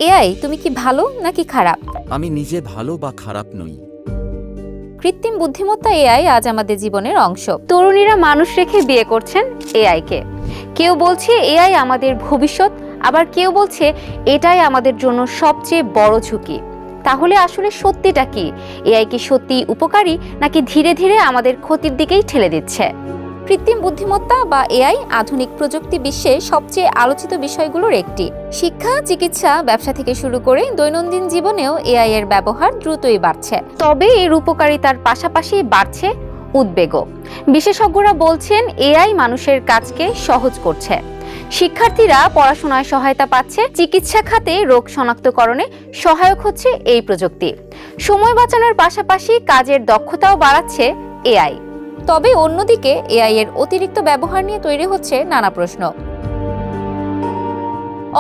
AI তুমি কি ভালো নাকি খারাপ? আমি নিজে ভালো বা খারাপ নই। কৃত্রিম বুদ্ধিমত্তা এআই আজ আমাদের জীবনের অংশ। তরুণীরা মানুষ রেখে বিয়ে করছেন এআইকে। কেউ বলছে এআই আমাদের ভবিষ্যৎ, আবার কেউ বলছে এটাই আমাদের জন্য সবচেয়ে বড় ঝুঁকি। তাহলে আসলে সত্যিটা কি? এআই কি সত্যি উপকারী নাকি ধীরে ধীরে আমাদের ক্ষতির দিকেই ঠেলে দিচ্ছে? কৃত্রিম বুদ্ধিমত্তা বা এআই আধুনিক প্রযুক্তি বিশ্বে সবচেয়ে আলোচিত বিষয়গুলোর একটি। শিক্ষা, চিকিৎসা, ব্যবসা থেকে শুরু করে দৈনন্দিন জীবনেও এআই এর ব্যবহার দ্রুতই বাড়ছে। তবে এর উপকারিতার পাশাপাশি বাড়ছে উদ্বেগও। বিশেষজ্ঞরা বলছেন এআই মানুষের কাজকে সহজ করছে। শিক্ষার্থীরা পড়াশোনায় সহায়তা পাচ্ছে, চিকিৎসা খাতে রোগ শনাক্তকরণে সহায়ক হচ্ছে এই প্রযুক্তি। সময় বাঁচানোর পাশাপাশি কাজের দক্ষতাও বাড়াচ্ছে এআই। তবে অন্যদিকে এআই এর অতিরিক্ত ব্যবহার নিয়ে তৈরি হচ্ছে নানা প্রশ্ন।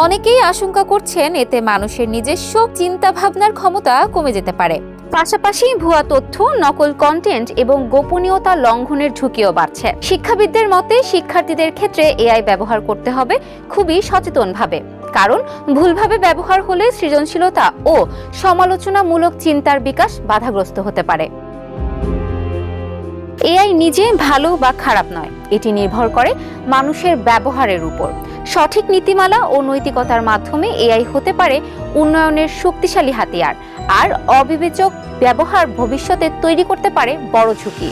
অনেকেই আশঙ্কা করছেন এতে মানুষের নিজস্ব চিন্তা ভাবনার ক্ষমতা কমে যেতে পারে। পাশাপাশি ভুয়া তথ্য, নকল কন্টেন্ট এবং গোপনীয়তা লঙ্ঘনের ঝুঁকিও বাড়ছে। শিক্ষাবিদদের মতে শিক্ষার্থীদের ক্ষেত্রে এআই ব্যবহার করতে হবে খুবই সচেতনভাবে, কারণ ভুলভাবে ব্যবহার হলে সৃজনশীলতা ও সমালোচনামূলক চিন্তার বিকাশ বাধাগ্রস্ত হতে পারে। এআই নিজে ভালো বা খারাপ নয়, এটি নির্ভর করে মানুষের ব্যবহারের উপর। সঠিক নীতিমালা ও নৈতিকতার মাধ্যমে এআই হতে পারে উন্নয়নের শক্তিশালী হাতিয়ার, আর অবিবেচক ব্যবহার ভবিষ্যতে তৈরি করতে পারে বড় ঝুঁকি।